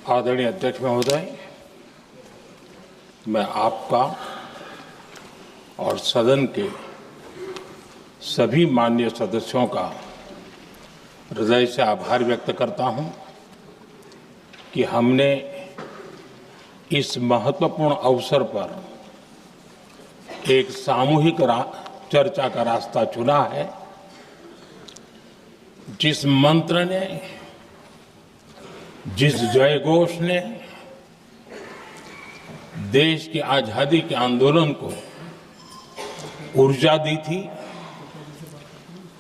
आदरणीय अध्यक्ष महोदय, मैं आपका और सदन के सभी माननीय सदस्यों का हृदय से आभार व्यक्त करता हूं कि हमने इस महत्वपूर्ण अवसर पर एक सामूहिक चर्चा का रास्ता चुना है, जिस मंत्र ने, जिस जयघोष ने देश की आजादी के आंदोलन को ऊर्जा दी थी,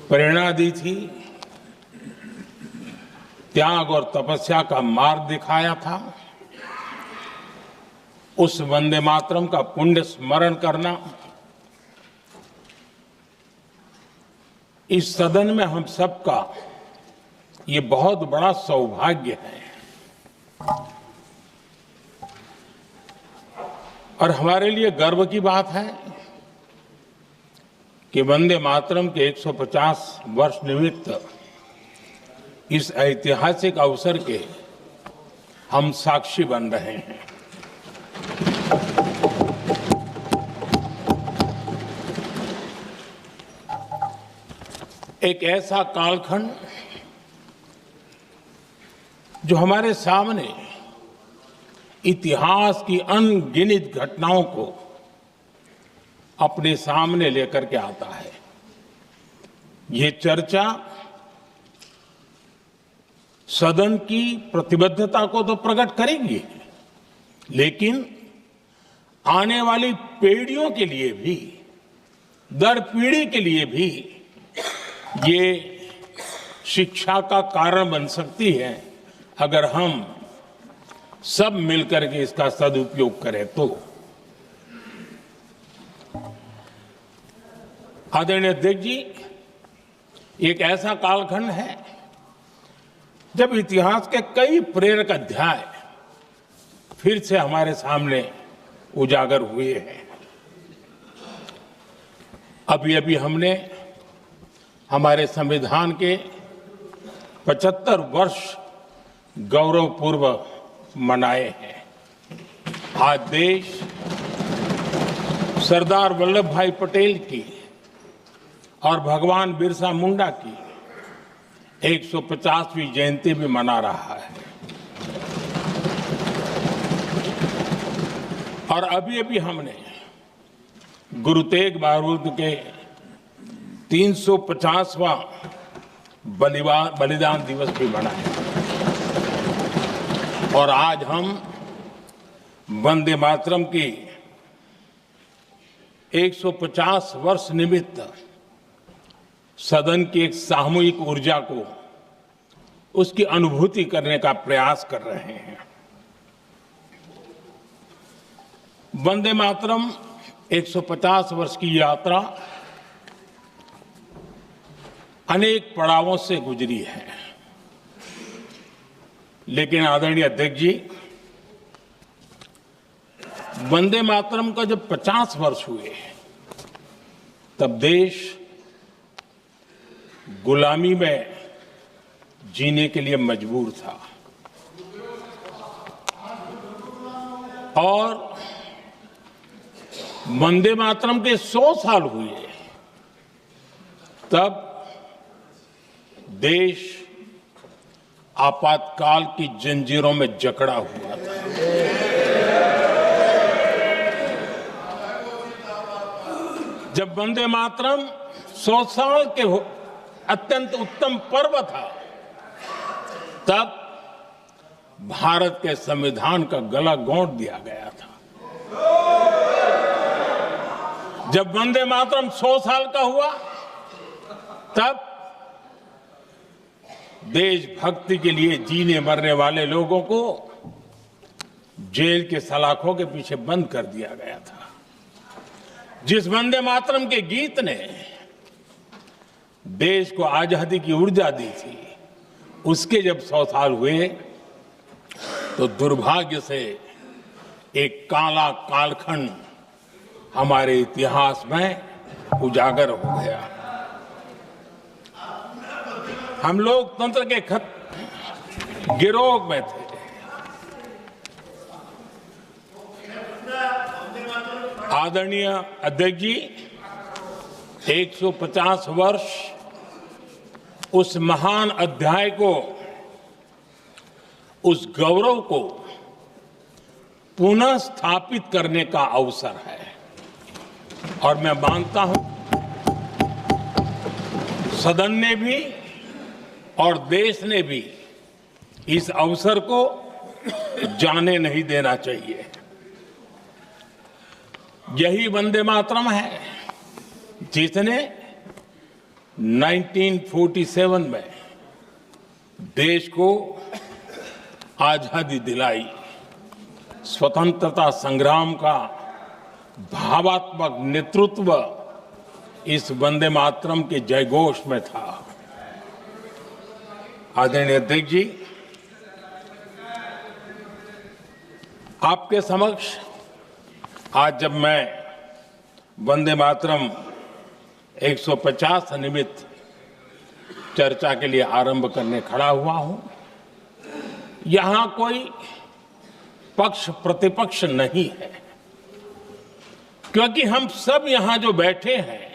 प्रेरणा दी थी, त्याग और तपस्या का मार्ग दिखाया था, उस वंदे मातरम का पुण्य स्मरण करना इस सदन में हम सबका ये बहुत बड़ा सौभाग्य है। और हमारे लिए गर्व की बात है कि वंदे मातरम के 150 वर्ष निमित्त इस ऐतिहासिक अवसर के हम साक्षी बन रहे हैं। एक ऐसा कालखंड जो हमारे सामने इतिहास की अनगिनत घटनाओं को अपने सामने लेकर के आता है। ये चर्चा सदन की प्रतिबद्धता को तो प्रकट करेगी, लेकिन आने वाली पीढ़ियों के लिए भी, दर पीढ़ी के लिए भी ये शिक्षा का कारण बन सकती है, अगर हम सब मिलकर के इसका सदुपयोग करें तो। आदरणीय अध्यक्ष जी, एक ऐसा कालखंड है जब इतिहास के कई प्रेरक अध्याय फिर से हमारे सामने उजागर हुए हैं। अभी अभी हमने हमारे संविधान के 75 वर्ष गौरवपूर्व मनाए हैं। आज देश सरदार वल्लभ भाई पटेल की और भगवान बिरसा मुंडा की 150वीं जयंती भी मना रहा है। और अभी अभी हमने गुरु तेग बहादुर के 350वां बलिदान दिवस भी मनाया। और आज हम वंदे मातरम की 150 वर्ष निमित्त सदन की एक सामूहिक ऊर्जा को, उसकी अनुभूति करने का प्रयास कर रहे हैं। वंदे मातरम 150 वर्ष की यात्रा अनेक पड़ावों से गुजरी है, लेकिन आदरणीय अध्यक्ष जी, वंदे मातरम का जब 50 वर्ष हुए तब देश गुलामी में जीने के लिए मजबूर था। और वंदे मातरम के 100 साल हुए तब देश आपातकाल की जंजीरों में जकड़ा हुआ था। जब वंदे मातरम 100 साल के अत्यंत उत्तम पर्व था, तब भारत के संविधान का गला घोंट दिया गया था। जब वंदे मातरम 100 साल का हुआ, तब देशभक्ति के लिए जीने मरने वाले लोगों को जेल के सलाखों के पीछे बंद कर दिया गया था। जिस वंदे मातरम के गीत ने देश को आजादी की ऊर्जा दी थी, उसके जब 100 साल हुए तो दुर्भाग्य से एक काला कालखंड हमारे इतिहास में उजागर हो गया। हम लोकतंत्र के गिरोह में थे, आदरणीय अध्यक्ष जी, 150 वर्ष उस महान अध्याय को, उस गौरव को पुनः स्थापित करने का अवसर है और मैं मानता हूं सदन ने भी और देश ने भी इस अवसर को जाने नहीं देना चाहिए। यही वंदे मातरम है जिसने 1947 में देश को आजादी दिलाई। स्वतंत्रता संग्राम का भावात्मक नेतृत्व इस वंदे मातरम के जयघोष में था। आदरणीय अध्यक्ष जी, आपके समक्ष आज जब मैं वंदे मातरम 150 निमित्त चर्चा के लिए आरंभ करने खड़ा हुआ हूं, यहां कोई पक्ष प्रतिपक्ष नहीं है, क्योंकि हम सब यहां जो बैठे हैं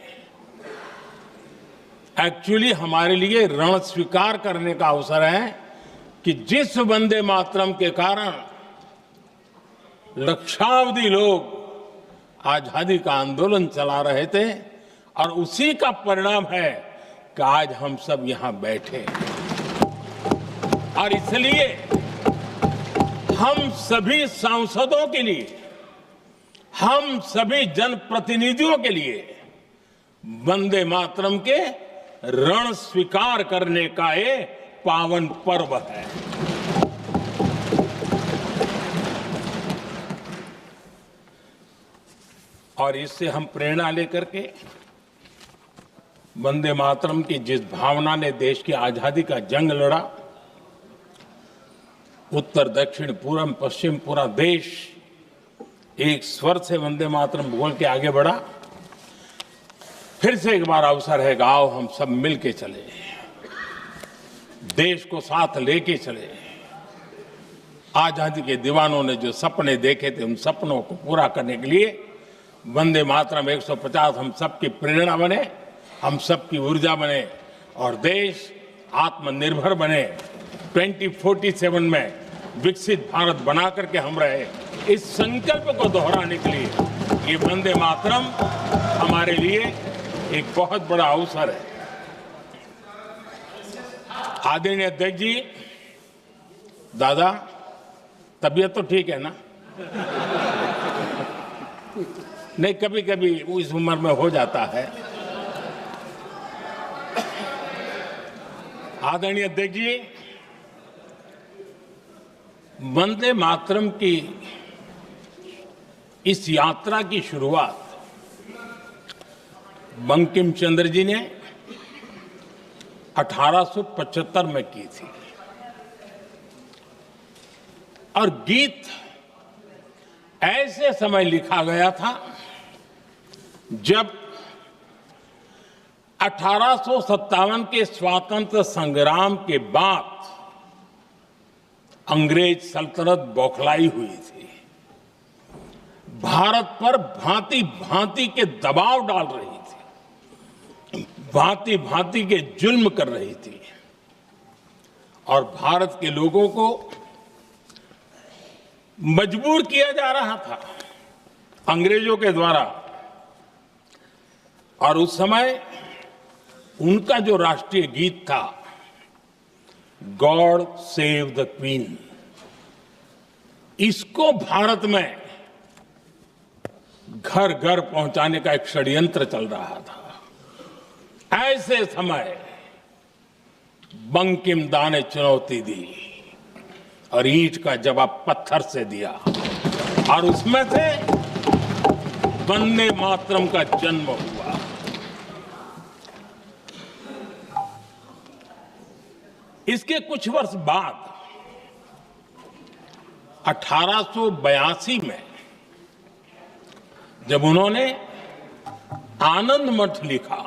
एक्चुअली हमारे लिए रण स्वीकार करने का अवसर है कि जिस वंदे मातरम के कारण लक्षावधि लोग आजादी का आंदोलन चला रहे थे और उसी का परिणाम है कि आज हम सब यहां बैठे और इसलिए हम सभी सांसदों के लिए, हम सभी जनप्रतिनिधियों के लिए वंदे मातरम के रण स्वीकार करने का ये पावन पर्व है। और इससे हम प्रेरणा लेकर के वंदे मातरम की जिस भावना ने देश की आजादी का जंग लड़ा, उत्तर दक्षिण पूर्व पश्चिम पूरा देश एक स्वर से वंदे मातरम बोल के आगे बढ़ा। फिर से एक बार अवसर है, आओ हम सब मिल के चले, देश को साथ लेके चले। आजादी के दीवानों ने जो सपने देखे थे उन सपनों को पूरा करने के लिए वंदे मातरम 150 हम सबकी प्रेरणा बने, हम सबकी ऊर्जा बने और देश आत्मनिर्भर बने। 2047 में विकसित भारत बना करके हम रहे, इस संकल्प को दोहराने के लिए ये वंदे मातरम हमारे लिए एक बहुत बड़ा अवसर है। आदरणीय अध्यक्ष जी, दादा तबीयत तो ठीक है ना? नहीं, कभी कभी इस उम्र में हो जाता है। आदरणीय अध्यक्ष जी, वंदे मातरम की इस यात्रा की शुरुआत बंकिम चंद्र जी ने 1875 में की थी और गीत ऐसे समय लिखा गया था जब 1857 के स्वातंत्र संग्राम के बाद अंग्रेज सल्तनत बौखलाई हुई थी, भारत पर भांति भांति के दबाव डाल रही थी, भांति भांति के जुल्म कर रही थी और भारत के लोगों को मजबूर किया जा रहा था अंग्रेजों के द्वारा। और उस समय उनका जो राष्ट्रीय गीत था, गॉड सेव द क्वीन, इसको भारत में घर घर पहुंचाने का एक षड्यंत्र चल रहा था। ऐसे समय बंकिम दा ने चुनौती दी और ईंट का जवाब पत्थर से दिया और उसमें से वंदे मातरम का जन्म हुआ। इसके कुछ वर्ष बाद 1882 में जब उन्होंने आनंद मठ लिखा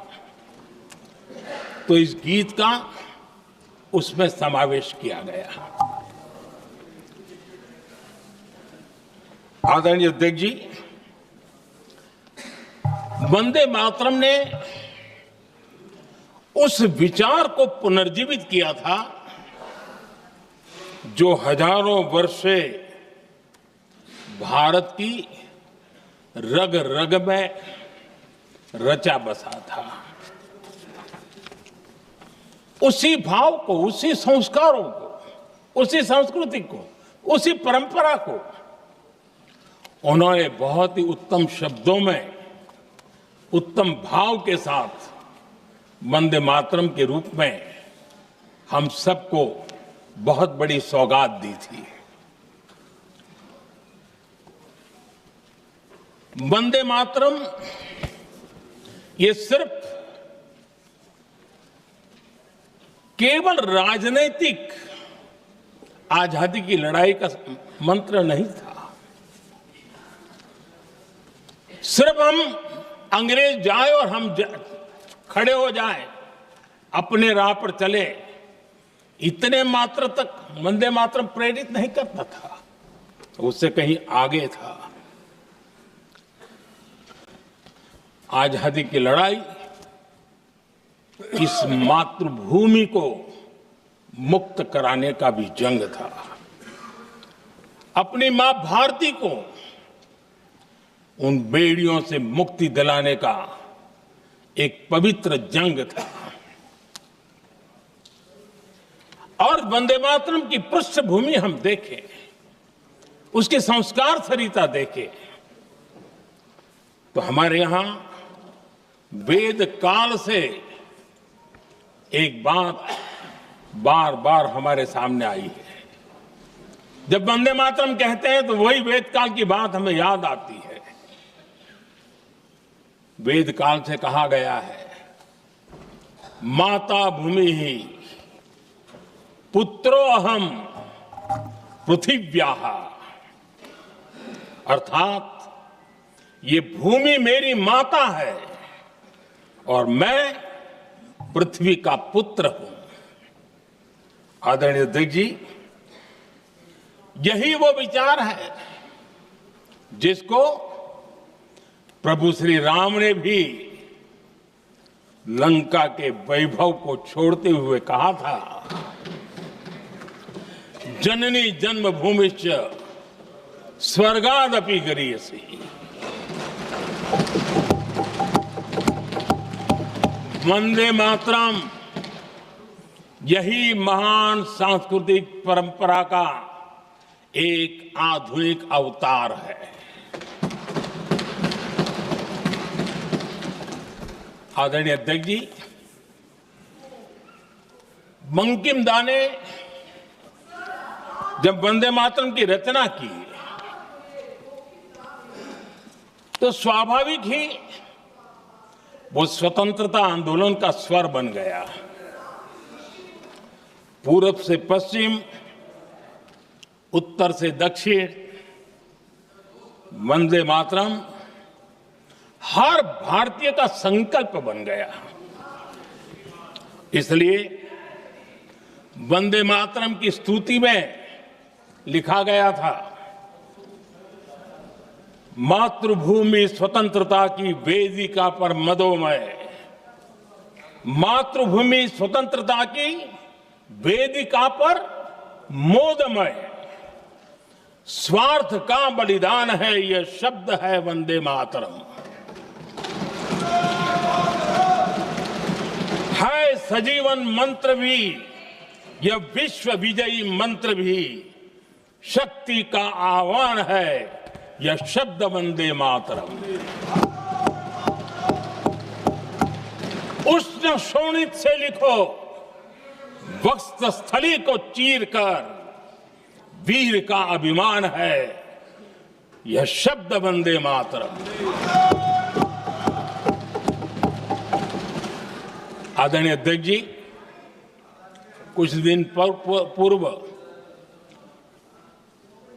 तो इस गीत का उसमें समावेश किया गया। आदरणीय अध्यक्ष जी, वंदे मातरम ने उस विचार को पुनर्जीवित किया था जो हजारों वर्ष से भारत की रग रग में रचा बसा था। उसी भाव को, उसी संस्कारों को, उसी संस्कृति को, उसी परंपरा को उन्होंने बहुत ही उत्तम शब्दों में, उत्तम भाव के साथ वंदे मातरम के रूप में हम सबको बहुत बड़ी सौगात दी थी। वंदे मातरम ये सिर्फ केवल राजनीतिक आजादी की लड़ाई का मंत्र नहीं था। सिर्फ हम अंग्रेज जाए और हम खड़े हो जाएं, अपने राह पर चले, इतने मात्र तक वंदे मातरम प्रेरित नहीं करता था, उससे कहीं आगे था। आजादी की लड़ाई इस मातृभूमि को मुक्त कराने का भी जंग था। अपनी मां भारती को उन बेड़ियों से मुक्ति दिलाने का एक पवित्र जंग था। और वंदे मातरम की पृष्ठभूमि हम देखें, उसके संस्कार सरिता देखें, तो हमारे यहां वेद काल से एक बात बार बार हमारे सामने आई है। जब वंदे मातरम कहते हैं तो वही वेद काल की बात हमें याद आती है। वेद काल से कहा गया है, माता भूमि ही पुत्रो अहम पृथिव्याः, अर्थात ये भूमि मेरी माता है और मैं पृथ्वी का पुत्र हूं। आदरणीय अध्यक्ष जी, यही वो विचार है जिसको प्रभु श्री राम ने भी लंका के वैभव को छोड़ते हुए कहा था, जननी जन्मभूमिश्च स्वर्गादपि गरीयसी। वंदे मातरम यही महान सांस्कृतिक परंपरा का एक आधुनिक अवतार है। आदरणीय अध्यक्ष जी, बंकिम दा ने जब वंदे मातरम की रचना की तो स्वाभाविक ही वो स्वतंत्रता आंदोलन का स्वर बन गया। पूरब से पश्चिम, उत्तर से दक्षिण, वंदे मातरम हर भारतीय का संकल्प बन गया। इसलिए वंदे मातरम की स्तुति में लिखा गया था, मातृभूमि स्वतंत्रता की वेदिका पर मदोमय, मातृभूमि स्वतंत्रता की वेदिका पर मोदमय, स्वार्थ का बलिदान है यह शब्द है वंदे मातरम। है सजीवन मंत्र भी, यह विश्व विजयी मंत्र भी, शक्ति का आह्वान है यह शब्द वंदे मातरम। उष्ण शोणित से लिखो, वक्षस्थली को चीरकर, वीर का अभिमान है यह शब्द वंदे मातरम। आदरणीय अध्यक्ष जी, कुछ दिन पूर्व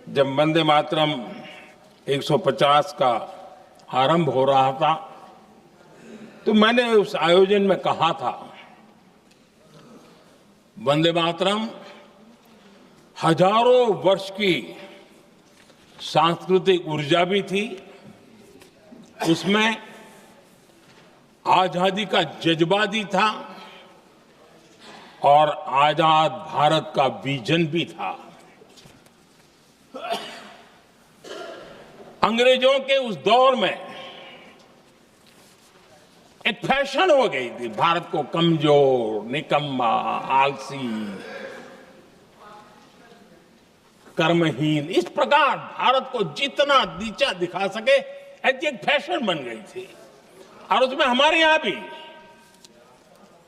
जब वंदे मातरम 150 का आरंभ हो रहा था तो मैंने उस आयोजन में कहा था, वंदे मातरम हजारों वर्ष की सांस्कृतिक ऊर्जा भी थी, उसमें आजादी का जज्बा भी था और आजाद भारत का विजन भी था। अंग्रेजों के उस दौर में एक फैशन हो गई थी भारत को कमजोर, निकम्मा, आलसी, कर्महीन, इस प्रकार भारत को जितना नीचा दिखा सके ऐसी एक फैशन बन गई थी। और उसमें हमारे यहां भी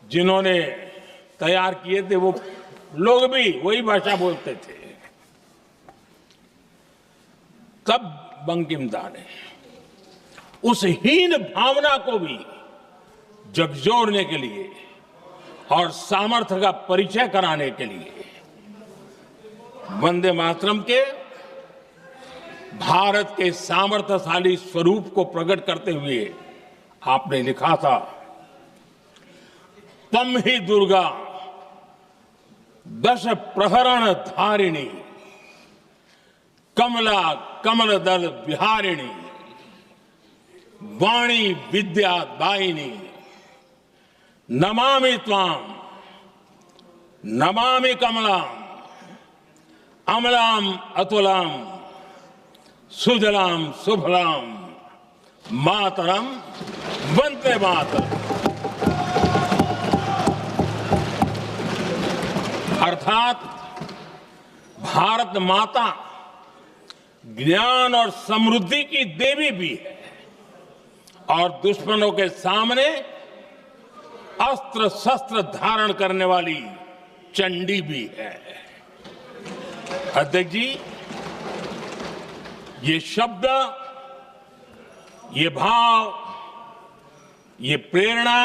जिन्होंने तैयार किए थे वो लोग भी वही भाषा बोलते थे। तब बंकिम दा ने उस हीन भावना को भी झकझोरने के लिए और सामर्थ्य का परिचय कराने के लिए वंदे मातरम के भारत के सामर्थ्यशाली स्वरूप को प्रकट करते हुए आपने लिखा था, तम ही दुर्गा दश प्रहरण धारिणी, कमला कमल दल विहारिणी, वाणी विद्या दायिनी, नमामि त्वाम नमामि कमलाम, अमलाम अतुलाम, सुजलाम सुफलाम, मातरम वंदे मातरम। अर्थात भारत माता ज्ञान और समृद्धि की देवी भी है और दुश्मनों के सामने अस्त्र शस्त्र धारण करने वाली चंडी भी है। अध्यक्ष जी, ये शब्द, ये भाव, ये प्रेरणा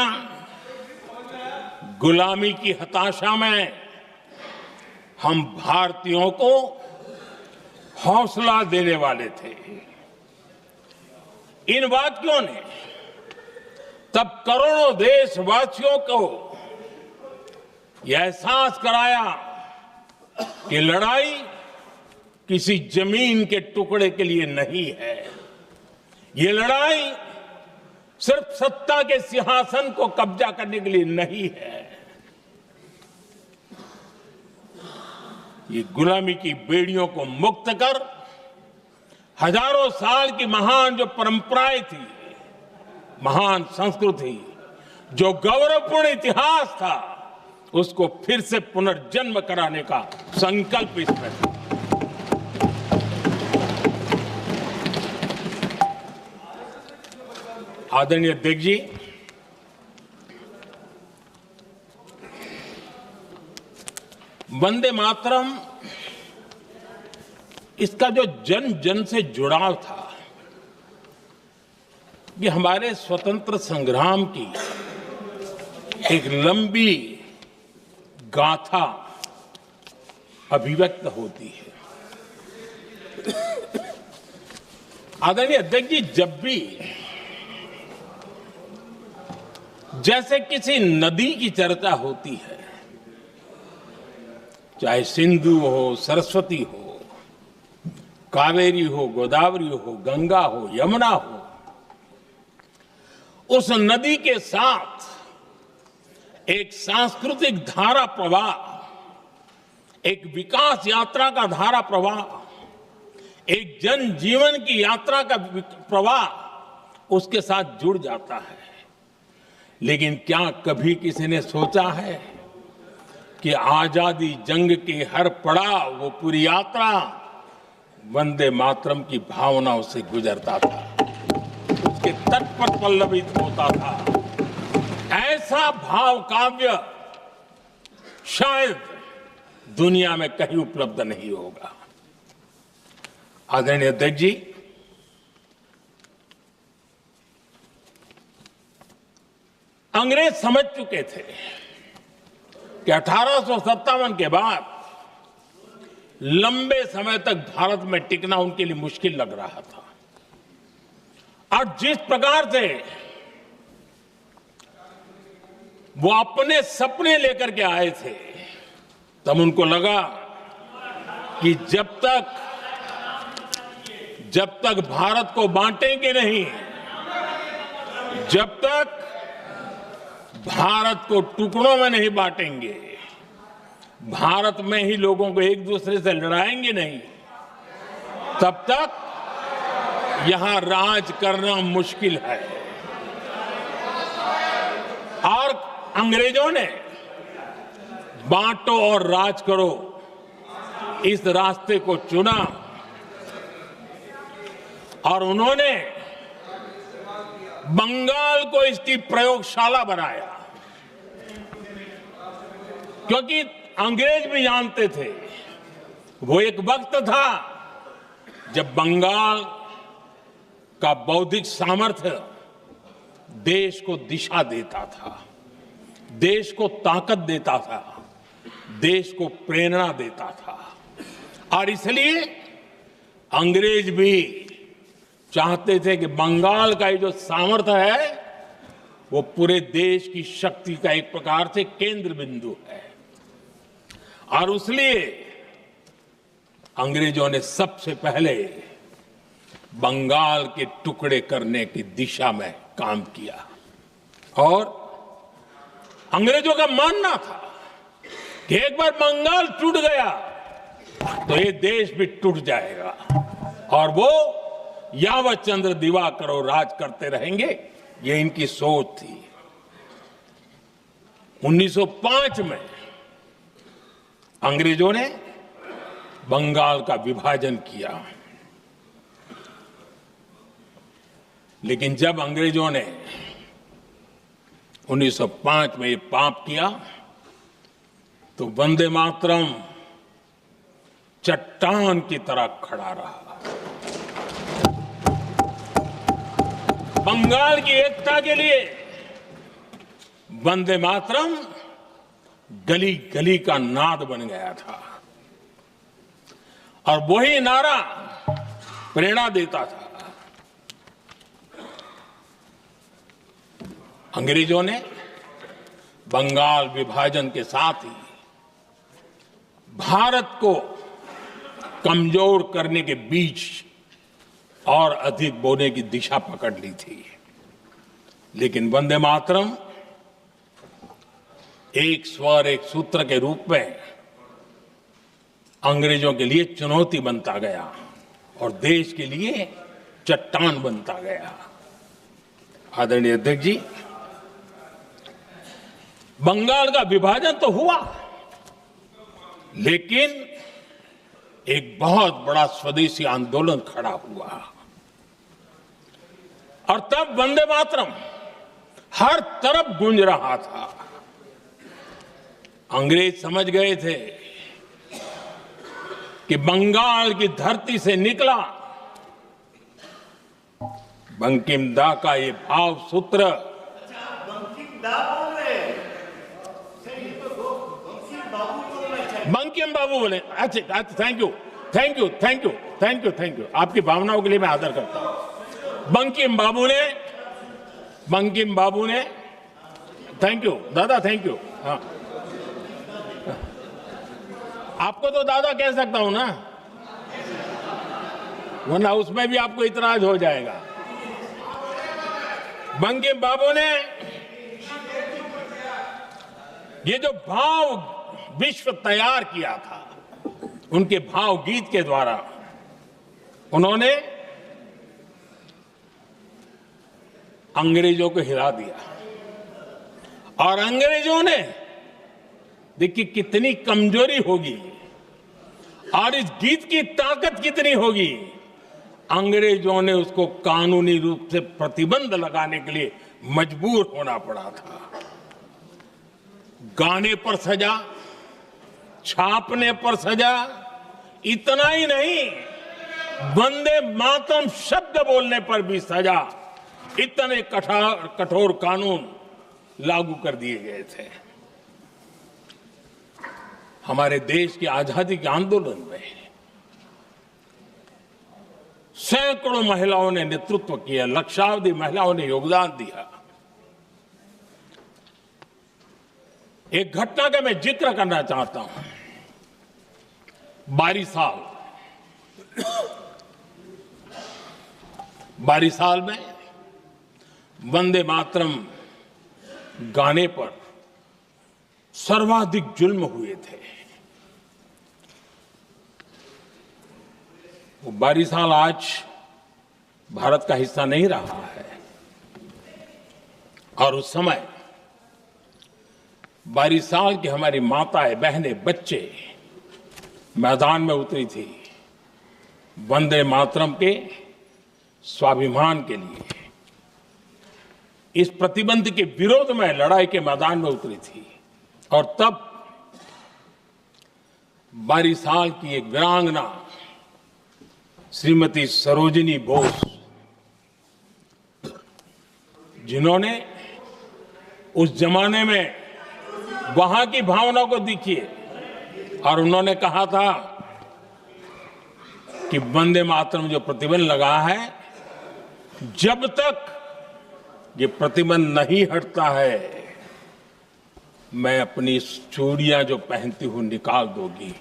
गुलामी की हताशा में हम भारतीयों को हौसला देने वाले थे। इन वाक्यों ने तब करोड़ों देशवासियों को यह एहसास कराया कि लड़ाई किसी जमीन के टुकड़े के लिए नहीं है। ये लड़ाई सिर्फ सत्ता के सिंहासन को कब्जा करने के लिए नहीं है। ये गुलामी की बेड़ियों को मुक्त कर हजारों साल की महान जो परंपराएं थी, महान संस्कृति, जो गौरवपूर्ण इतिहास था, उसको फिर से पुनर्जन्म कराने का संकल्प इसमें था। आदरणीय अध्यक्ष जी, वंदे मातरम, इसका जो जन जन से जुड़ाव था, ये हमारे स्वतंत्र संग्राम की एक लंबी गाथा अभिव्यक्त होती है। आदरणीय अध्यक्ष जी, जब भी जैसे किसी नदी की चर्चा होती है, चाहे सिंधु हो, सरस्वती हो, कावेरी हो, गोदावरी हो, गंगा हो, यमुना हो, उस नदी के साथ एक सांस्कृतिक धारा प्रवाह, एक विकास यात्रा का धारा प्रवाह, एक जन जीवन की यात्रा का प्रवाह उसके साथ जुड़ जाता है। लेकिन क्या कभी किसी ने सोचा है कि आजादी जंग के हर पड़ाव, वो पूरी यात्रा वंदे मातरम की भावनाओं से गुजरता था, उसके तट पर पल्लवित होता था। ऐसा भाव काव्य शायद दुनिया में कहीं उपलब्ध नहीं होगा। आदरणीय अध्यक्ष जी, अंग्रेज समझ चुके थे कि 1857 के बाद लंबे समय तक भारत में टिकना उनके लिए मुश्किल लग रहा था। और जिस प्रकार से वो अपने सपने लेकर के आए थे, तब उनको लगा कि जब तक भारत को बांटेंगे नहीं, जब तक भारत को टुकड़ों में नहीं बांटेंगे, भारत में ही लोगों को एक दूसरे से लड़ाएंगे नहीं, तब तक यहां राज करना मुश्किल है। और अंग्रेजों ने बांटो और राज करो इस रास्ते को चुना और उन्होंने बंगाल को इसकी प्रयोगशाला बनाया, क्योंकि अंग्रेज भी जानते थे वो एक वक्त था जब बंगाल का बौद्धिक सामर्थ्य देश को दिशा देता था, देश को ताकत देता था, देश को प्रेरणा देता था। और इसलिए अंग्रेज भी चाहते थे कि बंगाल का ये जो सामर्थ्य है वो पूरे देश की शक्ति का एक प्रकार से केंद्र बिंदु है। और इसलिए अंग्रेजों ने सबसे पहले बंगाल के टुकड़े करने की दिशा में काम किया और अंग्रेजों का मानना था कि एक बार बंगाल टूट गया तो ये देश भी टूट जाएगा और वो यावत चंद्र दिवाकर राज करते रहेंगे, ये इनकी सोच थी। 1905 में अंग्रेजों ने बंगाल का विभाजन किया, लेकिन जब अंग्रेजों ने 1905 में ये पाप किया तो वंदे मातरम चट्टान की तरह खड़ा रहा। बंगाल की एकता के लिए वंदे मातरम गली गली का नाद बन गया था और वही नारा प्रेरणा देता था। अंग्रेजों ने बंगाल विभाजन के साथ ही भारत को कमजोर करने के बीच और अधिक बोने की दिशा पकड़ ली थी, लेकिन वंदे मातरम एक स्वर एक सूत्र के रूप में अंग्रेजों के लिए चुनौती बनता गया और देश के लिए चट्टान बनता गया। आदरणीय अध्यक्ष जी, बंगाल का विभाजन तो हुआ, लेकिन एक बहुत बड़ा स्वदेशी आंदोलन खड़ा हुआ और तब वंदे मातरम हर तरफ गूंज रहा था। अंग्रेज समझ गए थे कि बंगाल की धरती से निकला बंकिम दा का ये भाव सूत्र बंकिम बाबू बोले। अच्छा, thank you thank you thank you thank you thank you, आपकी भावनाओं के लिए मैं आदर करता हूं। बंकिम बाबू ने थैंक यू दादा, थैंक यू। हाँ, आपको तो दादा कह सकता हूं ना, वरना उसमें भी आपको इतराज हो जाएगा। बंकिम बाबू ने ये जो भाव विश्व तैयार किया था, उनके भाव गीत के द्वारा उन्होंने अंग्रेजों को हिला दिया और अंग्रेजों ने देखिए कितनी कमजोरी होगी और इस गीत की ताकत कितनी होगी। अंग्रेजों ने उसको कानूनी रूप से प्रतिबंध लगाने के लिए मजबूर होना पड़ा था। गाने पर सजा, छापने पर सजा, इतना ही नहीं वंदे मातरम शब्द बोलने पर भी सजा। इतने कठोर कानून लागू कर दिए गए थे। हमारे देश की आजादी के आंदोलन में सैकड़ों महिलाओं ने नेतृत्व किया, लक्षावधि महिलाओं ने योगदान दिया। एक घटना का मैं जिक्र करना चाहता हूं। 22 साल में वंदे मातरम गाने पर सर्वाधिक जुल्म हुए थे। वो बारिशाल आज भारत का हिस्सा नहीं रहा है और उस समय बारिशाल की हमारी माताएं, बहनें, बच्चे मैदान में उतरी थी वंदे मातरम के स्वाभिमान के लिए। इस प्रतिबंध के विरोध में लड़ाई के मैदान में उतरी थी और तब बारिशाल की एक वीरांगना श्रीमती सरोजिनी बोस, जिन्होंने उस जमाने में वहां की भावना को देखिए और उन्होंने कहा था कि वंदे मातरम जो प्रतिबंध लगा है, जब तक ये प्रतिबंध नहीं हटता है मैं अपनी चूड़ियां जो पहनती हूं निकाल दूंगी।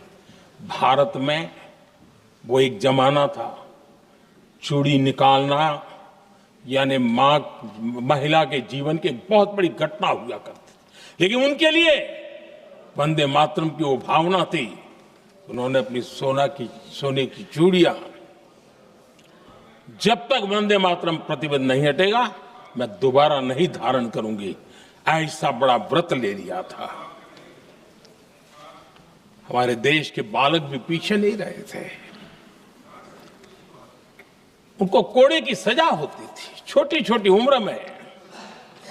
भारत में वो एक जमाना था, चूड़ी निकालना यानी महिला के जीवन की एक बहुत बड़ी घटना हुआ करती, लेकिन उनके लिए वंदे मातरम की वो भावना थी। उन्होंने अपनी सोने की चूड़ियां, जब तक वंदे मातरम प्रतिबंध नहीं हटेगा मैं दोबारा नहीं धारण करूंगी, ऐसा बड़ा व्रत ले लिया था। हमारे देश के बालक भी पीछे नहीं रहे थे। उनको कोड़े की सजा होती थी, छोटी छोटी उम्र में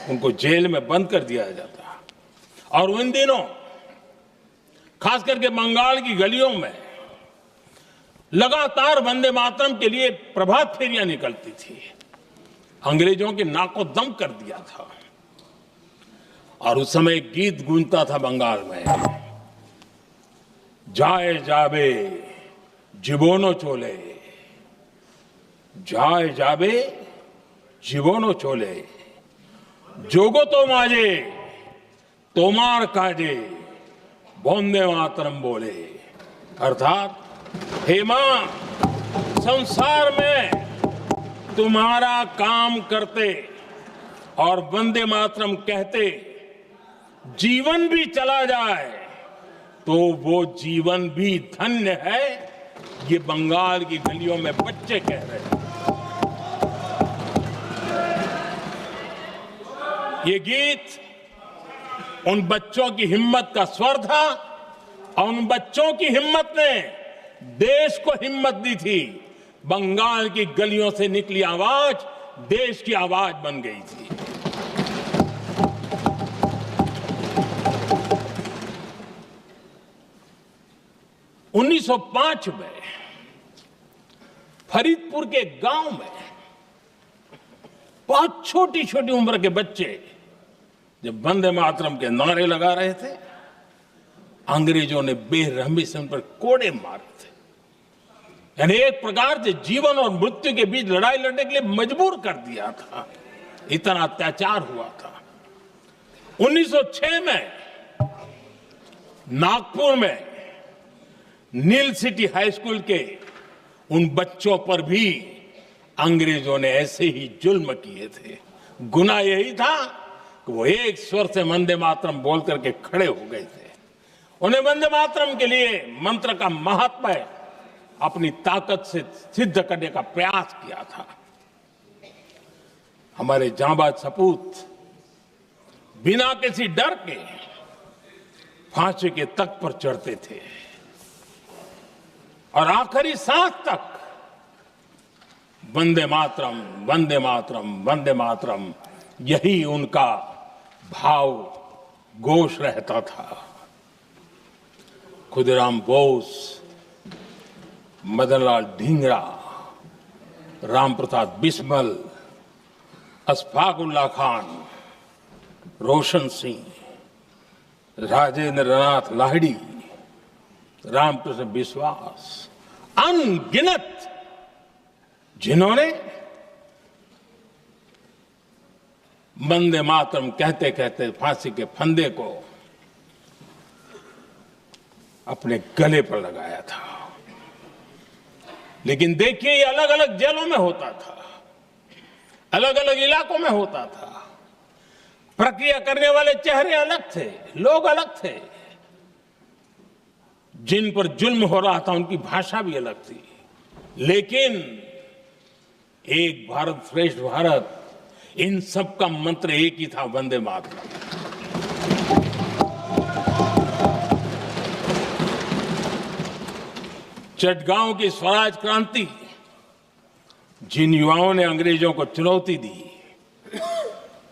उनको जेल में बंद कर दिया जाता। और उन दिनों खास करके बंगाल की गलियों में लगातार वंदे मातरम के लिए प्रभात फेरियां निकलती थी। अंग्रेजों के नाको दम कर दिया था। और उस समय गीत गूंजता था बंगाल में, जाए जाबे जीवोनो चोले, जाए जाबे जीवोनो चोले, जोगो तो माजे तोमार काजे वंदे मातरम बोले। अर्थात हे मां, संसार में तुम्हारा काम करते और वंदे मातरम कहते जीवन भी चला जाए तो वो जीवन भी धन्य है। ये बंगाल की गलियों में बच्चे कह रहे हैं। ये गीत उन बच्चों की हिम्मत का स्वर था और उन बच्चों की हिम्मत ने देश को हिम्मत दी थी। बंगाल की गलियों से निकली आवाज देश की आवाज बन गई थी। उन्नीस 1905 में फरीदपुर के गांव में बहुत छोटी छोटी उम्र के बच्चे जब वंदे मातरम के नारे लगा रहे थे, अंग्रेजों ने बेरहमी से उन पर कोड़े मारे थे। यानी एक प्रकार से जीवन और मृत्यु के बीच लड़ाई लड़ने के लिए मजबूर कर दिया था। इतना अत्याचार हुआ था। 1906 में नागपुर में नील सिटी हाई स्कूल के उन बच्चों पर भी अंग्रेजों ने ऐसे ही जुल्म किए थे। गुनाह यही था कि वो एक स्वर से वंदे मातरम बोल करके खड़े हो गए थे। उन्हें वंदे मातरम के लिए मंत्र का महात्म्य अपनी ताकत से सिद्ध करने का प्रयास किया था। हमारे जांबाज सपूत बिना किसी डर के फांसी के तख्त पर चढ़ते थे और आखिरी सांस तक वंदे मातरम, वंदे मातरम, वंदे मातरम, यही उनका भाव घोष रहता था। खुदीराम बोस, मदनलाल ढींगरा, राम प्रसाद बिस्मल, अशफाक उल्लाह खान, रोशन सिंह, राजेंद्र नाथ लाहिड़ी, रामकृष्ण बिस्वास, अनगिनत जिन्होंने वंदे मातरम कहते कहते फांसी के फंदे को अपने गले पर लगाया था। लेकिन देखिए, ये अलग अलग जेलों में होता था, अलग अलग इलाकों में होता था। प्रक्रिया करने वाले चेहरे अलग थे, लोग अलग थे, जिन पर जुल्म हो रहा था उनकी भाषा भी अलग थी, लेकिन एक भारत श्रेष्ठ भारत, इन सब का मंत्र एक ही था, वंदे मातरम। चटगांव की स्वराज क्रांति, जिन युवाओं ने अंग्रेजों को चुनौती दी,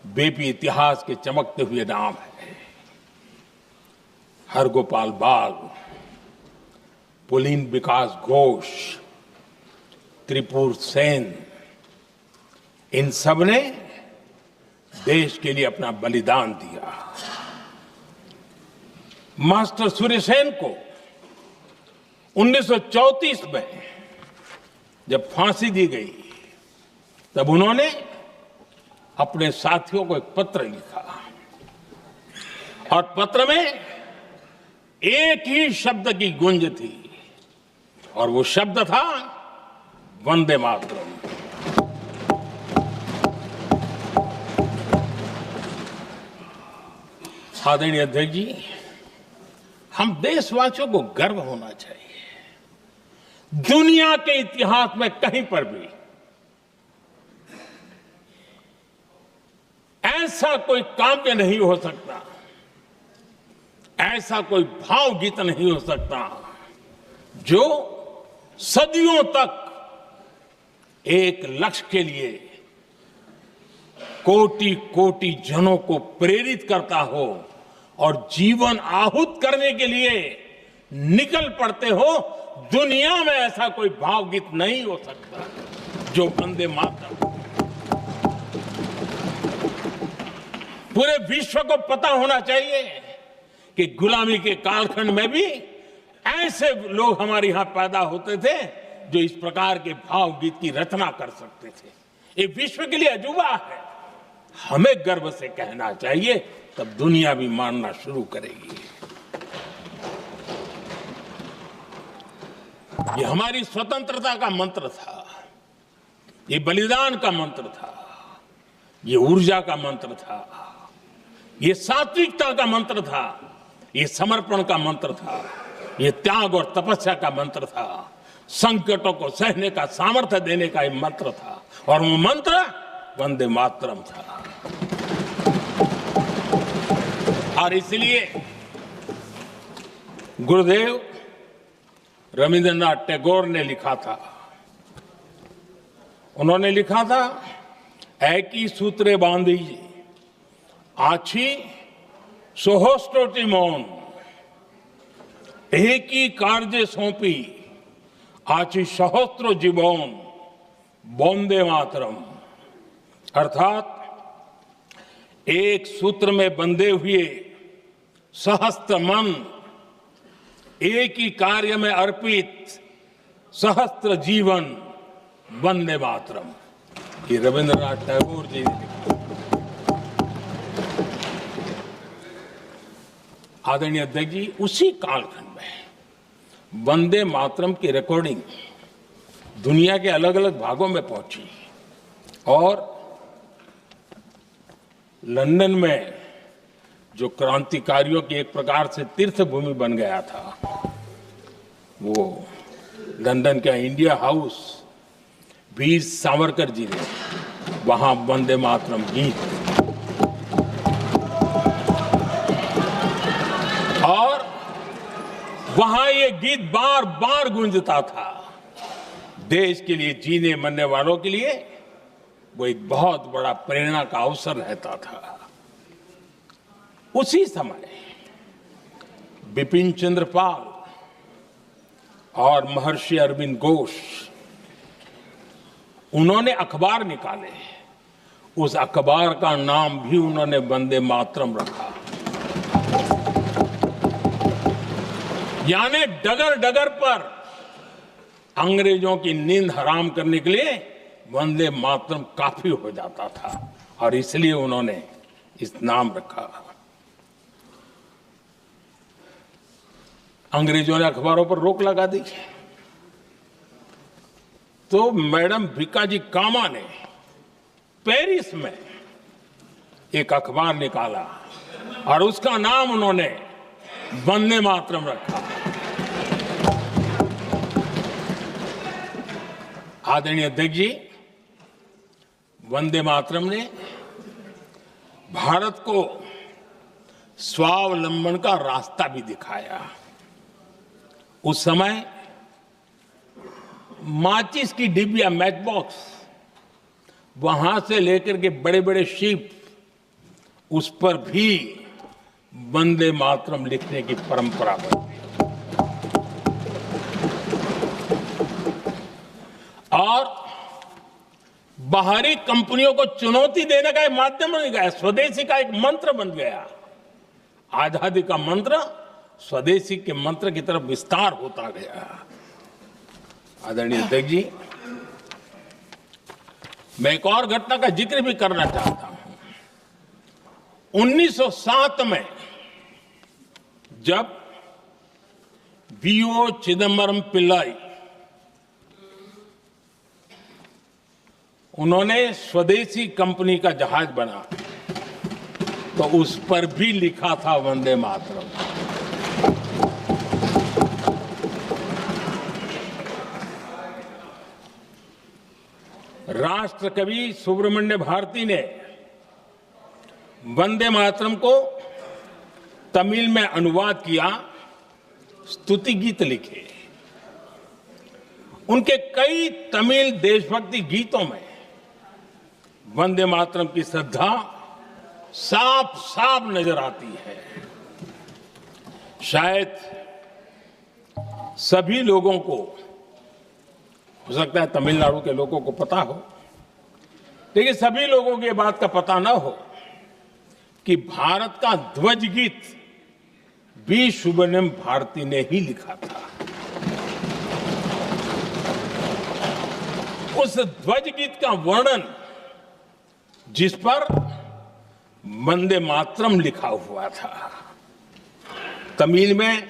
वे भी इतिहास के चमकते हुए नाम है। हरगोपाल बाग, पुलिन विकास घोष, त्रिपुर सेन, इन सब ने देश के लिए अपना बलिदान दिया। मास्टर सूर्यसेन को 1934 में जब फांसी दी गई, तब उन्होंने अपने साथियों को एक पत्र लिखा और पत्र में एक ही शब्द की गूंज थी और वो शब्द था वंदे मातरम। आदरणीय अध्यक्ष जी, हम देशवासियों को गर्व होना चाहिए। दुनिया के इतिहास में कहीं पर भी ऐसा कोई काव्य नहीं हो सकता, ऐसा कोई भावगीत नहीं हो सकता जो सदियों तक एक लक्ष्य के लिए कोटि कोटि जनों को प्रेरित करता हो और जीवन आहूत करने के लिए निकल पड़ते हो। दुनिया में ऐसा कोई भावगीत नहीं हो सकता जो वंदे मातरम। पूरे विश्व को पता होना चाहिए कि गुलामी के कालखंड में भी ऐसे लोग हमारे यहां पैदा होते थे जो इस प्रकार के भावगीत की रचना कर सकते थे। ये विश्व के लिए अजूबा है, हमें गर्व से कहना चाहिए, तब दुनिया भी मानना शुरू करेगी। ये हमारी स्वतंत्रता का मंत्र था, ये बलिदान का मंत्र था, ये ऊर्जा का मंत्र था, ये सात्विकता का मंत्र था, ये समर्पण का मंत्र था, ये त्याग और तपस्या का मंत्र था, संकटों को सहने का सामर्थ्य देने का ये मंत्र था, और वो मंत्र वंदे मातरम था। और इसलिए गुरुदेव रविंद्रनाथ टैगोर ने लिखा था, उन्होंने लिखा था, एकी सूत्रे बांधी आछी सोहोस्टोटी मौन, एक ही कार्य सौंपी आची सहस्त्र जीवन, वंदे मातरम। अर्थात एक सूत्र में बंधे हुए सहस्त्र मन, एक ही कार्य में अर्पित सहस्त्र जीवन, वंदे मातरम। ये रविंद्रनाथ टैगोर जी ने लिखा। आदरणीय अध्यक्ष जी, उसी कालखंड में वंदे मातरम की रिकॉर्डिंग दुनिया के अलग अलग भागों में पहुंची और लंदन में जो क्रांतिकारियों की एक प्रकार से तीर्थ भूमि बन गया था, वो लंदन का इंडिया हाउस, वीर सावरकर जी ने वहां वंदे मातरम गीत, और वहां ये गीत बार बार गूंजता था। देश के लिए जीने मरने वालों के लिए वो एक बहुत बड़ा प्रेरणा का अवसर रहता था। उसी समय बिपिन चंद्र पाल और महर्षि अरविंद घोष, उन्होंने अखबार निकाले, उस अखबार का नाम भी उन्होंने वंदे मातरम रखा। यानी डगर डगर पर अंग्रेजों की नींद हराम करने के लिए वंदे मातरम काफी हो जाता था, और इसलिए उन्होंने इस नाम रखा। अंग्रेजों ने अखबारों पर रोक लगा दी, तो मैडम भिकाजी कामा ने पेरिस में एक अखबार निकाला और उसका नाम उन्होंने वंदे मातरम रखा। आदरणीय अध्यक्ष जी, वंदे मातरम ने भारत को स्वावलंबन का रास्ता भी दिखाया। उस समय माचिस की डिबिया, मैच बॉक्स, वहां से लेकर के बड़े बड़े शिप, उस पर भी वंदे मातरम लिखने की परंपरा बनी और बाहरी कंपनियों को चुनौती देने का एक माध्यम बन गया, स्वदेशी का एक मंत्र बन गया। आजादी का मंत्र स्वदेशी के मंत्र की तरफ विस्तार होता गया। आदरणीय अध्यक्ष जी, मैं एक और घटना का जिक्र भी करना चाहता हूं। 1907 में जब वीओ चिदम्बरम पिल्लाई उन्होंने स्वदेशी कंपनी का जहाज बना तो उस पर भी लिखा था वंदे मातरम। राष्ट्रकवि सुब्रमण्य भारती ने वंदे मातरम को तमिल में अनुवाद किया, स्तुति गीत लिखे। उनके कई तमिल देशभक्ति गीतों में वंदे मातरम की श्रद्धा साफ साफ नजर आती है। शायद सभी लोगों को, हो सकता है तमिलनाडु के लोगों को पता हो, लेकिन सभी लोगों को ये बात का पता न हो कि भारत का ध्वज गीत वी सुब्रमण्यम भारती ने ही लिखा था। उस ध्वज गीत का वर्णन जिस पर वंदे मातरम लिखा हुआ था, तमिल में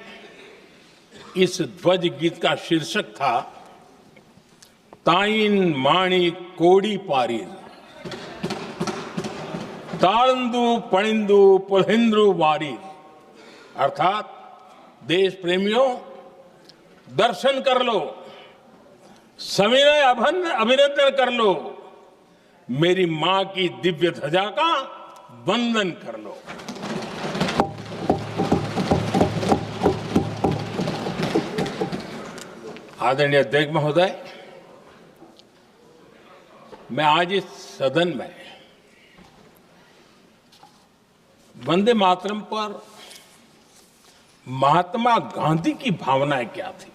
इस ध्वज गीत का शीर्षक था ताइन माणी कोड़ी पारीर, तालंदु पणिंदु पुलहिंद्रु वारीर। अर्थात देश प्रेमियों, दर्शन कर लो, सविनय अभिनंदन कर लो, मेरी मां की दिव्य ध्वजा का वंदन कर लो। आदरणीय अध्यक्ष महोदय, मैं आज इस सदन में वंदे मातरम पर महात्मा गांधी की भावनाएं क्या थी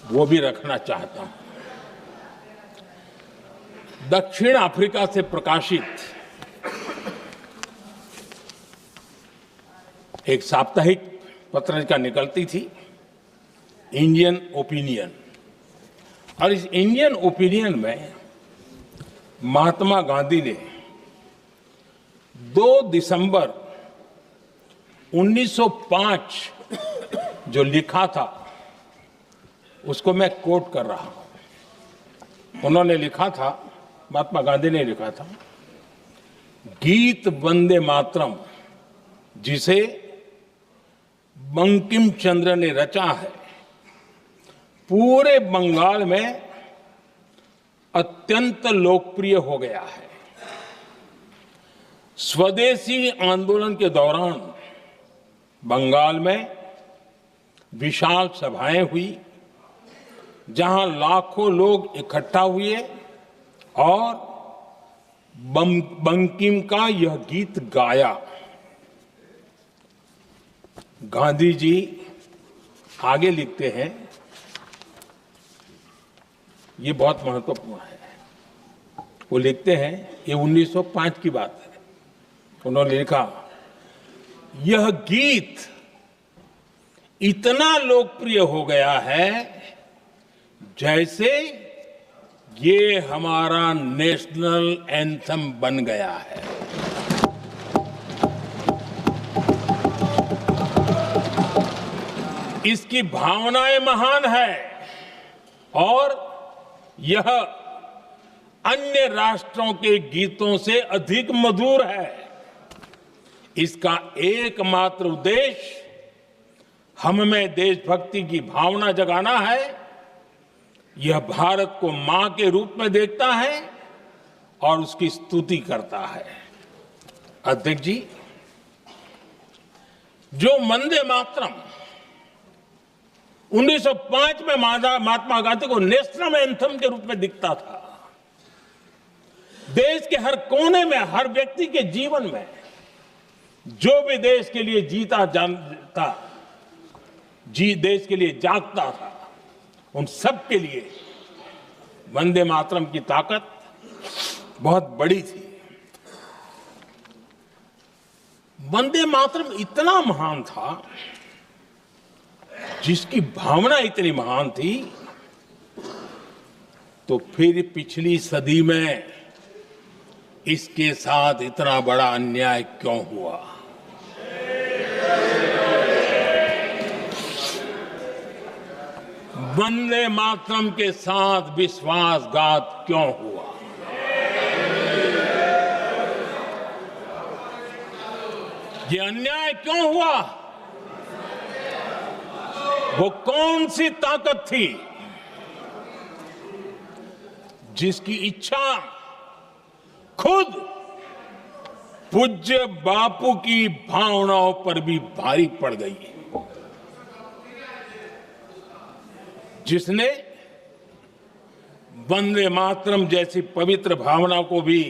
वो भी रखना चाहता हूं। दक्षिण अफ्रीका से प्रकाशित एक साप्ताहिक पत्रिका निकलती थी, इंडियन ओपिनियन, और इस इंडियन ओपिनियन में महात्मा गांधी ने 2 दिसंबर 1905 जो लिखा था उसको मैं कोट कर रहा हूं। उन्होंने लिखा था, महात्मा गांधी ने लिखा था, गीत वंदे मातरम जिसे बंकिम चंद्र ने रचा है, पूरे बंगाल में अत्यंत लोकप्रिय हो गया है। स्वदेशी आंदोलन के दौरान बंगाल में विशाल सभाएं हुई जहां लाखों लोग इकट्ठा हुए और बंकिम का यह गीत गाया। गांधी जी आगे लिखते हैं, ये बहुत महत्वपूर्ण है। वो लिखते हैं, ये 1905 की बात है। उन्होंने लिखा, यह गीत इतना लोकप्रिय हो गया है जैसे ये हमारा नेशनल एंथम बन गया है। इसकी भावनाएं महान है और यह अन्य राष्ट्रों के गीतों से अधिक मधुर है। इसका एकमात्र उद्देश्य हम में देशभक्ति की भावना जगाना है। यह भारत को मां के रूप में देखता है और उसकी स्तुति करता है। अध्यक्ष जी, जो वंदे मातरम 1905 में महात्मा गांधी को नेशनल एंथम के रूप में दिखता था, देश के हर कोने में, हर व्यक्ति के जीवन में जो भी देश के लिए जीता जानता, देश के लिए जागता था, उन सब के लिए वंदे मातरम की ताकत बहुत बड़ी थी। वंदे मातरम इतना महान था, जिसकी भावना इतनी महान थी, तो फिर पिछली सदी में इसके साथ इतना बड़ा अन्याय क्यों हुआ? वंदे मातरम के साथ विश्वासघात क्यों हुआ? ये अन्याय क्यों हुआ? वो कौन सी ताकत थी जिसकी इच्छा खुद पूज्य बापू की भावनाओं पर भी भारी पड़ गई, जिसने वंदे मातरम जैसी पवित्र भावना को भी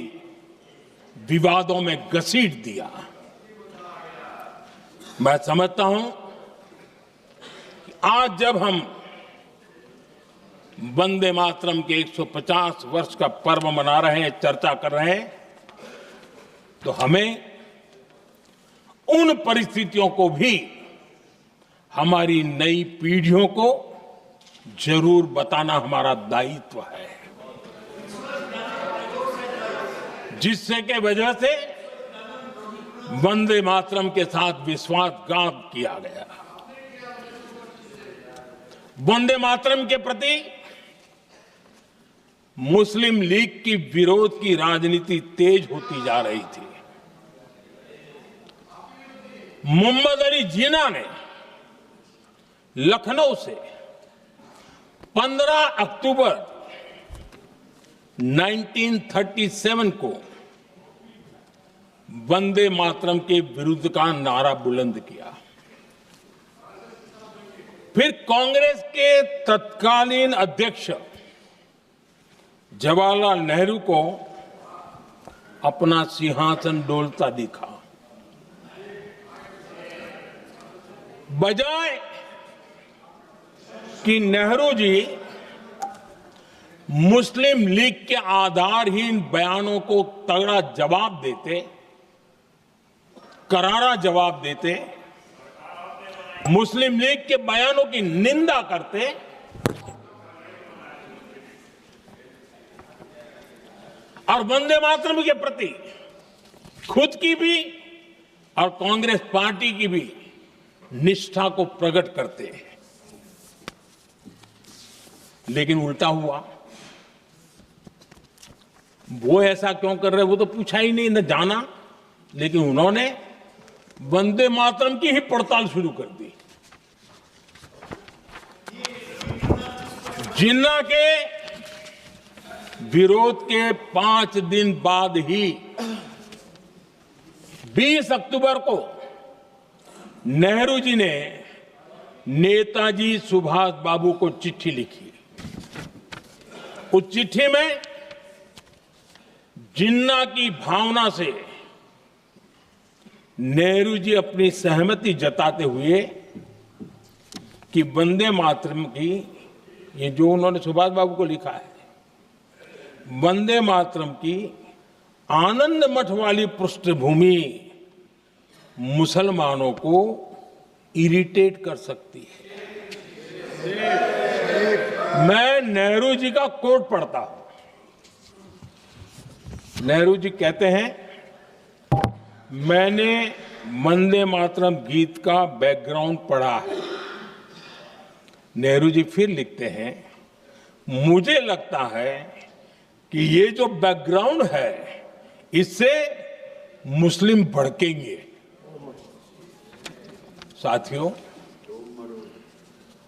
विवादों में घसीट दिया? मैं समझता हूं कि आज जब हम वंदे मातरम के 150 वर्ष का पर्व मना रहे हैं, चर्चा कर रहे हैं, तो हमें उन परिस्थितियों को भी हमारी नई पीढ़ियों को जरूर बताना हमारा दायित्व है, जिससे के वजह से वंदे मातरम के साथ विश्वासघात किया गया। वंदे मातरम के प्रति मुस्लिम लीग की विरोध की राजनीति तेज होती जा रही थी। मोहम्मद अली जिन्ना ने लखनऊ से 15 अक्टूबर 1937 को वंदे मातरम के विरुद्ध का नारा बुलंद किया। फिर कांग्रेस के तत्कालीन अध्यक्ष जवाहरलाल नेहरू को अपना सिंहासन डोलता दिखा। बजाय कि नेहरू जी मुस्लिम लीग के आधारहीन बयानों को तगड़ा जवाब देते, करारा जवाब देते, मुस्लिम लीग के बयानों की निंदा करते, और वंदे मातरम के प्रति खुद की भी और कांग्रेस पार्टी की भी निष्ठा को प्रकट करते, लेकिन उल्टा हुआ। वो ऐसा क्यों कर रहे, वो तो पूछा ही नहीं, न जाना, लेकिन उन्होंने वंदे मातरम की ही पड़ताल शुरू कर दी। जिन्ना के विरोध के 5 दिन बाद ही 20 अक्टूबर को नेहरू जी ने नेताजी सुभाष बाबू को चिट्ठी लिखी। उस चिट्ठी में जिन्ना की भावना से नेहरू जी अपनी सहमति जताते हुए कि वंदे मातरम की, ये जो उन्होंने सुभाष बाबू को लिखा है, वंदे मातरम की आनंद मठ वाली पृष्ठभूमि मुसलमानों को इरिटेट कर सकती है। मैं नेहरू जी का कोट पढ़ता हूं। नेहरू जी कहते हैं, मैंने वंदे मातरम गीत का बैकग्राउंड पढ़ा है। नेहरू जी फिर लिखते हैं, मुझे लगता है कि ये जो बैकग्राउंड है, इससे मुस्लिम भड़केंगे। साथियों,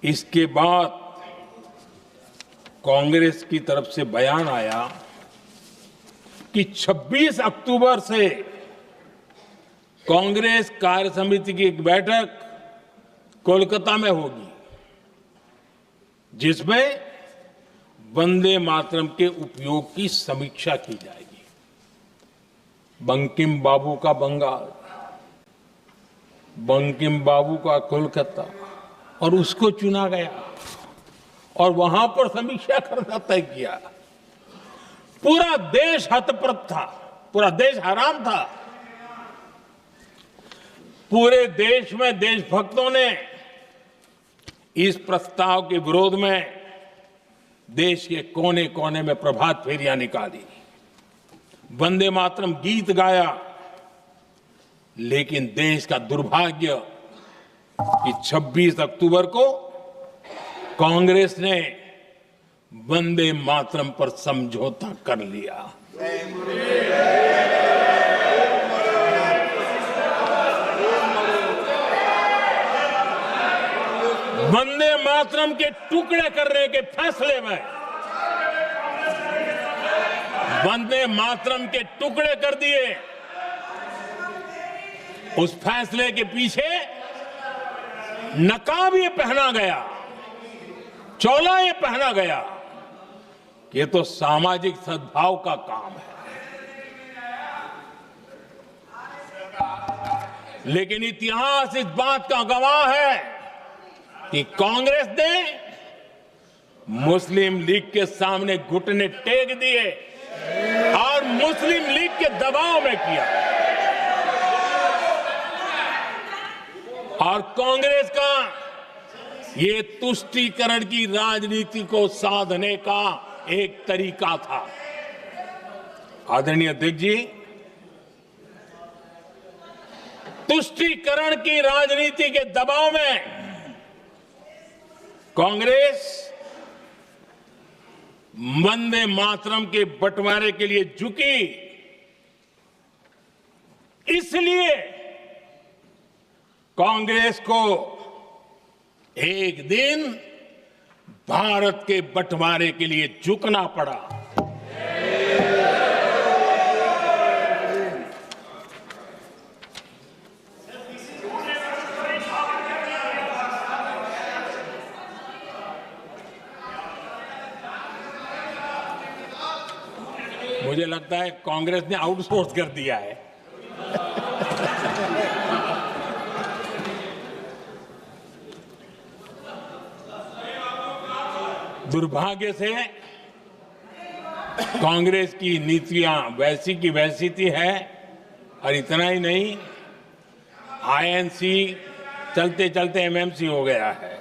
इसके बाद कांग्रेस की तरफ से बयान आया कि 26 अक्टूबर से कांग्रेस कार्य समिति की एक बैठक कोलकाता में होगी, जिसमें वंदे मातरम के उपयोग की समीक्षा की जाएगी। बंकिम बाबू का बंगाल, बंकिम बाबू का कोलकाता, और उसको चुना गया और वहां पर समीक्षा करना तय किया। पूरा देश हतप्रभ था, पूरा देश हैरान था। पूरे देश में देशभक्तों ने इस प्रस्ताव के विरोध में देश के कोने कोने में प्रभात फेरियां निकाली, वंदे मातरम गीत गाया। लेकिन देश का दुर्भाग्य कि 26 अक्टूबर को कांग्रेस ने वंदे मातरम पर समझौता कर लिया। वंदे मातरम के टुकड़े करने के फैसले में, वंदे मातरम के टुकड़े कर दिए। उस फैसले के पीछे नकाब ये पहना गया, चोला ये पहना गया कि ये तो सामाजिक सद्भाव का काम है। लेकिन इतिहास इस बात का गवाह है कि कांग्रेस ने मुस्लिम लीग के सामने घुटने टेक दिए और मुस्लिम लीग के दबाव में किया। और कांग्रेस का ये तुष्टीकरण की राजनीति को साधने का एक तरीका था। आदरणीय अध्यक्ष जी, तुष्टीकरण की राजनीति के दबाव में कांग्रेस वंदे मातरम के बंटवारे के लिए झुकी। इसलिए कांग्रेस को एक दिन भारत के बंटवारे के लिए झुकना पड़ा। मुझे लगता है कांग्रेस ने आउटसोर्स कर दिया है। दुर्भाग्य से कांग्रेस की नीतियां वैसी की वैसी थी है, और इतना ही नहीं, आईएनसी चलते चलते एमएमसी हो गया है।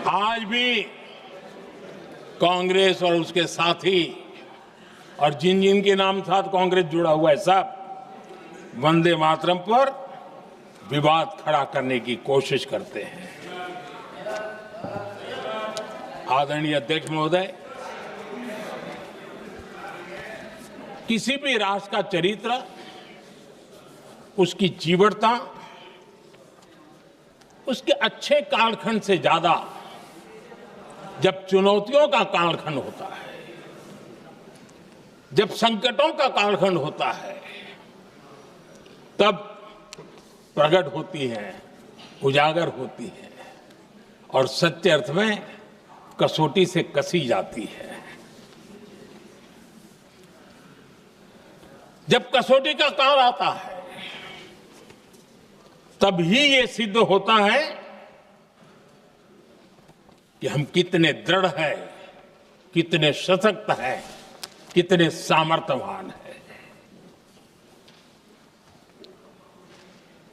आज भी कांग्रेस और उसके साथी और जिन जिन के नाम साथ कांग्रेस जुड़ा हुआ है, सब वंदे मातरम पर विवाद खड़ा करने की कोशिश करते हैं। आदरणीय अध्यक्ष महोदय, किसी भी राष्ट्र का चरित्र, उसकी जीवटता, उसके अच्छे कालखंड से ज्यादा जब चुनौतियों का कालखंड होता है, जब संकटों का कालखंड होता है, तब प्रकट होती है, उजागर होती है और सच्चे अर्थ में कसौटी से कसी जाती है। जब कसौटी का काल आता है, तब ही ये सिद्ध होता है कि हम कितने दृढ़ हैं, कितने सशक्त हैं, कितने सामर्थ्यवान हैं।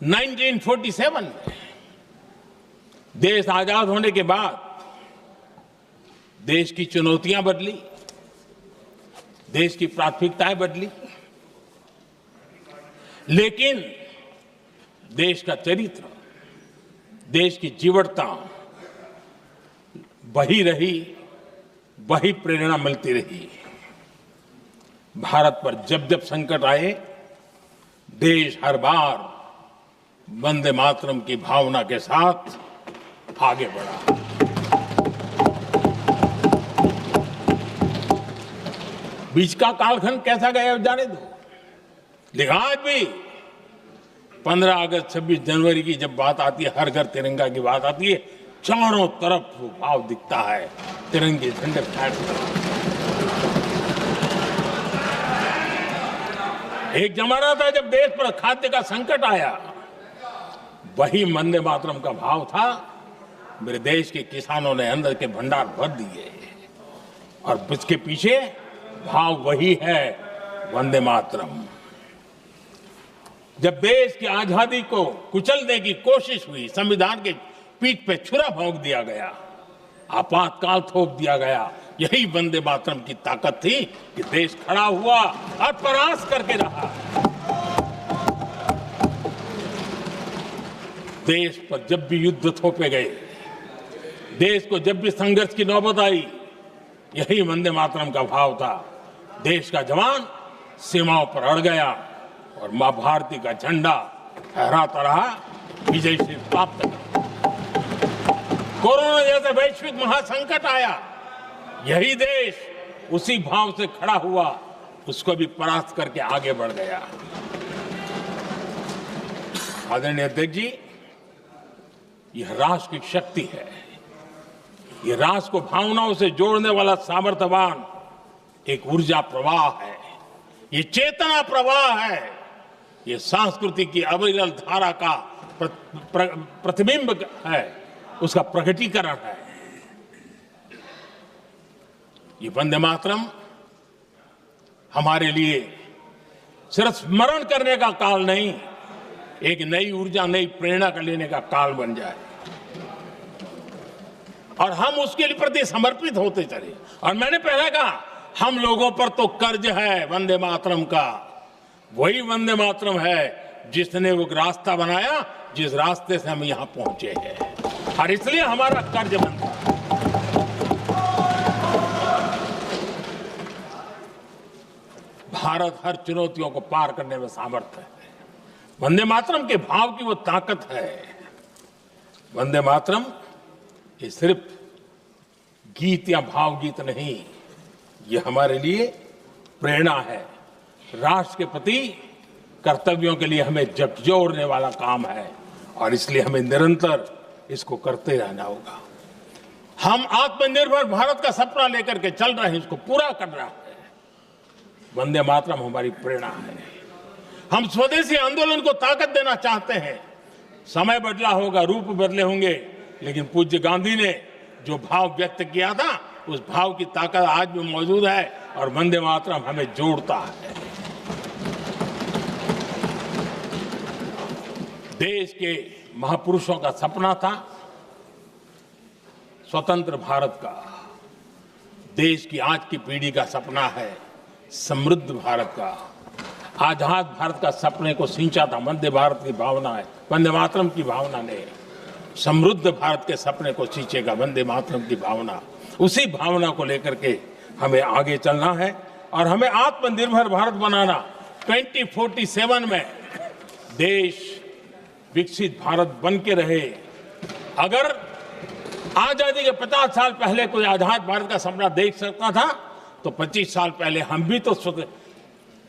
1947 में देश आजाद होने के बाद देश की चुनौतियां बदली, देश की प्राथमिकताएं बदली, लेकिन देश का चरित्र, देश की जीवटता वही रही, वही प्रेरणा मिलती रही। भारत पर जब जब संकट आए, देश हर बार वंदे मातरम की भावना के साथ आगे बढ़ा। बीच का कालखंड कैसा गया जाने दो, लेकिन आज भी 15 अगस्त 26 जनवरी की जब बात आती है, हर घर तिरंगा की बात आती है, चारों तरफ वो भाव दिखता है, तिरंगे झंडे फहराते। एक जमाना था जब देश पर खाद्य का संकट आया, वही वंदे मातरम का भाव था। मेरे देश के किसानों ने अंदर के भंडार भर दिए और इसके पीछे भाव वही है, वंदे मातरम। जब देश की आजादी को कुचलने की कोशिश हुई, संविधान के पीठ पे छुरा भोंक दिया गया, आपातकाल थोप दिया गया, यही वंदे मातरम की ताकत थी कि देश खड़ा हुआ और प्रयास करके रहा। देश पर जब भी युद्ध थोपे गए, देश को जब भी संघर्ष की नौबत आई, यही वंदे मातरम का भाव था। देश का जवान सीमाओं पर अड़ गया और मां भारती का झंडा फहराता रहा, विजय से प्राप्त किया। कोरोना जैसे वैश्विक महासंकट आया, यही देश उसी भाव से खड़ा हुआ, उसको भी परास्त करके आगे बढ़ गया। आदरणीय अध्यक्ष जी, यह राष्ट्र की शक्ति है, यह राष्ट्र को भावनाओं से जोड़ने वाला सामर्थ्यवान एक ऊर्जा प्रवाह है, ये चेतना प्रवाह है, ये संस्कृति की अविरल धारा का प्रतिबिंब है, उसका प्रकटीकरण है। ये वंदे मातरम हमारे लिए सिर्फ स्मरण करने का काल नहीं, एक नई ऊर्जा, नई प्रेरणा का लेने का काल बन जाए और हम उसके लिए प्रति समर्पित होते चले। और मैंने पहले कहा, हम लोगों पर तो कर्ज है वंदे मातरम का। वही वंदे मातरम है जिसने वो रास्ता बनाया, जिस रास्ते से हम यहां पहुंचे हैं, और इसलिए हमारा कर्ज बनता है। भारत हर चुनौतियों को पार करने में सामर्थ है। वंदे मातरम के भाव की वो ताकत है। वंदे मातरम ये सिर्फ गीत या भावगीत नहीं, ये हमारे लिए प्रेरणा है। राष्ट्र के प्रति कर्तव्यों के लिए हमें झकझोरने वाला काम है और इसलिए हमें निरंतर इसको करते रहना होगा। हम आत्मनिर्भर भारत का सपना लेकर के चल रहे हैं, इसको पूरा कर रहा है। वंदे मातरम हमारी प्रेरणा है। हम स्वदेशी आंदोलन को ताकत देना चाहते हैं। समय बदला होगा, रूप बदले होंगे, लेकिन पूज्य गांधी ने जो भाव व्यक्त किया था, उस भाव की ताकत आज भी मौजूद है और वंदे मातरम हमें जोड़ता है। देश के महापुरुषों का सपना था स्वतंत्र भारत का। देश की आज की पीढ़ी का सपना है समृद्ध भारत का। आजाद भारत का सपने को सिंचा था वंदे भारत की भावना है, वंदे मातरम की भावना ने। समृद्ध भारत के सपने को सिंचेगा वंदे मातरम की भावना। उसी भावना को लेकर के हमें आगे चलना है और हमें आत्मनिर्भर भारत बनाना। 2047 में देश विकसित भारत बन के रहे। अगर आजादी के 50 साल पहले कोई आजाद भारत का सपना देख सकता था, तो 25 साल पहले हम भी तो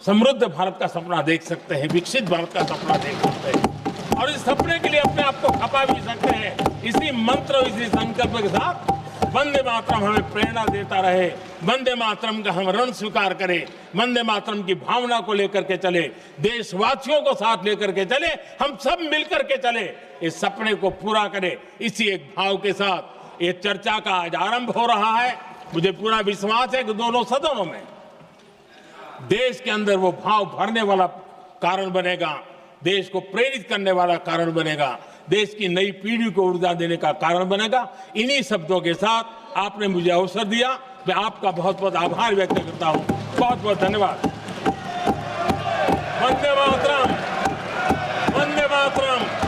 समृद्ध भारत का सपना देख सकते हैं, विकसित भारत का सपना देख सकते हैं और इस सपने के लिए अपने आप को खपा भी सकते हैं। इसी मंत्र, इसी संकल्प के साथ वंदे मातरम हमें प्रेरणा देता रहे। वंदे मातरम का हम ऋण स्वीकार करें, वंदे मातरम की भावना को लेकर के चले, देशवासियों को साथ लेकर के चले, हम सब मिलकर के चले, इस सपने को पूरा करें। इसी एक भाव के साथ ये चर्चा का आज आरंभ हो रहा है। मुझे पूरा विश्वास है कि दोनों सदनों में देश के अंदर वो भाव भरने वाला कारण बनेगा, देश को प्रेरित करने वाला कारण बनेगा, देश की नई पीढ़ी को ऊर्जा देने का कारण बनेगा। इन्हीं शब्दों के साथ आपने मुझे अवसर दिया, मैं आपका बहुत बहुत आभार व्यक्त करता हूं। बहुत बहुत धन्यवाद। वंदे मातरम, वंदे मातरम।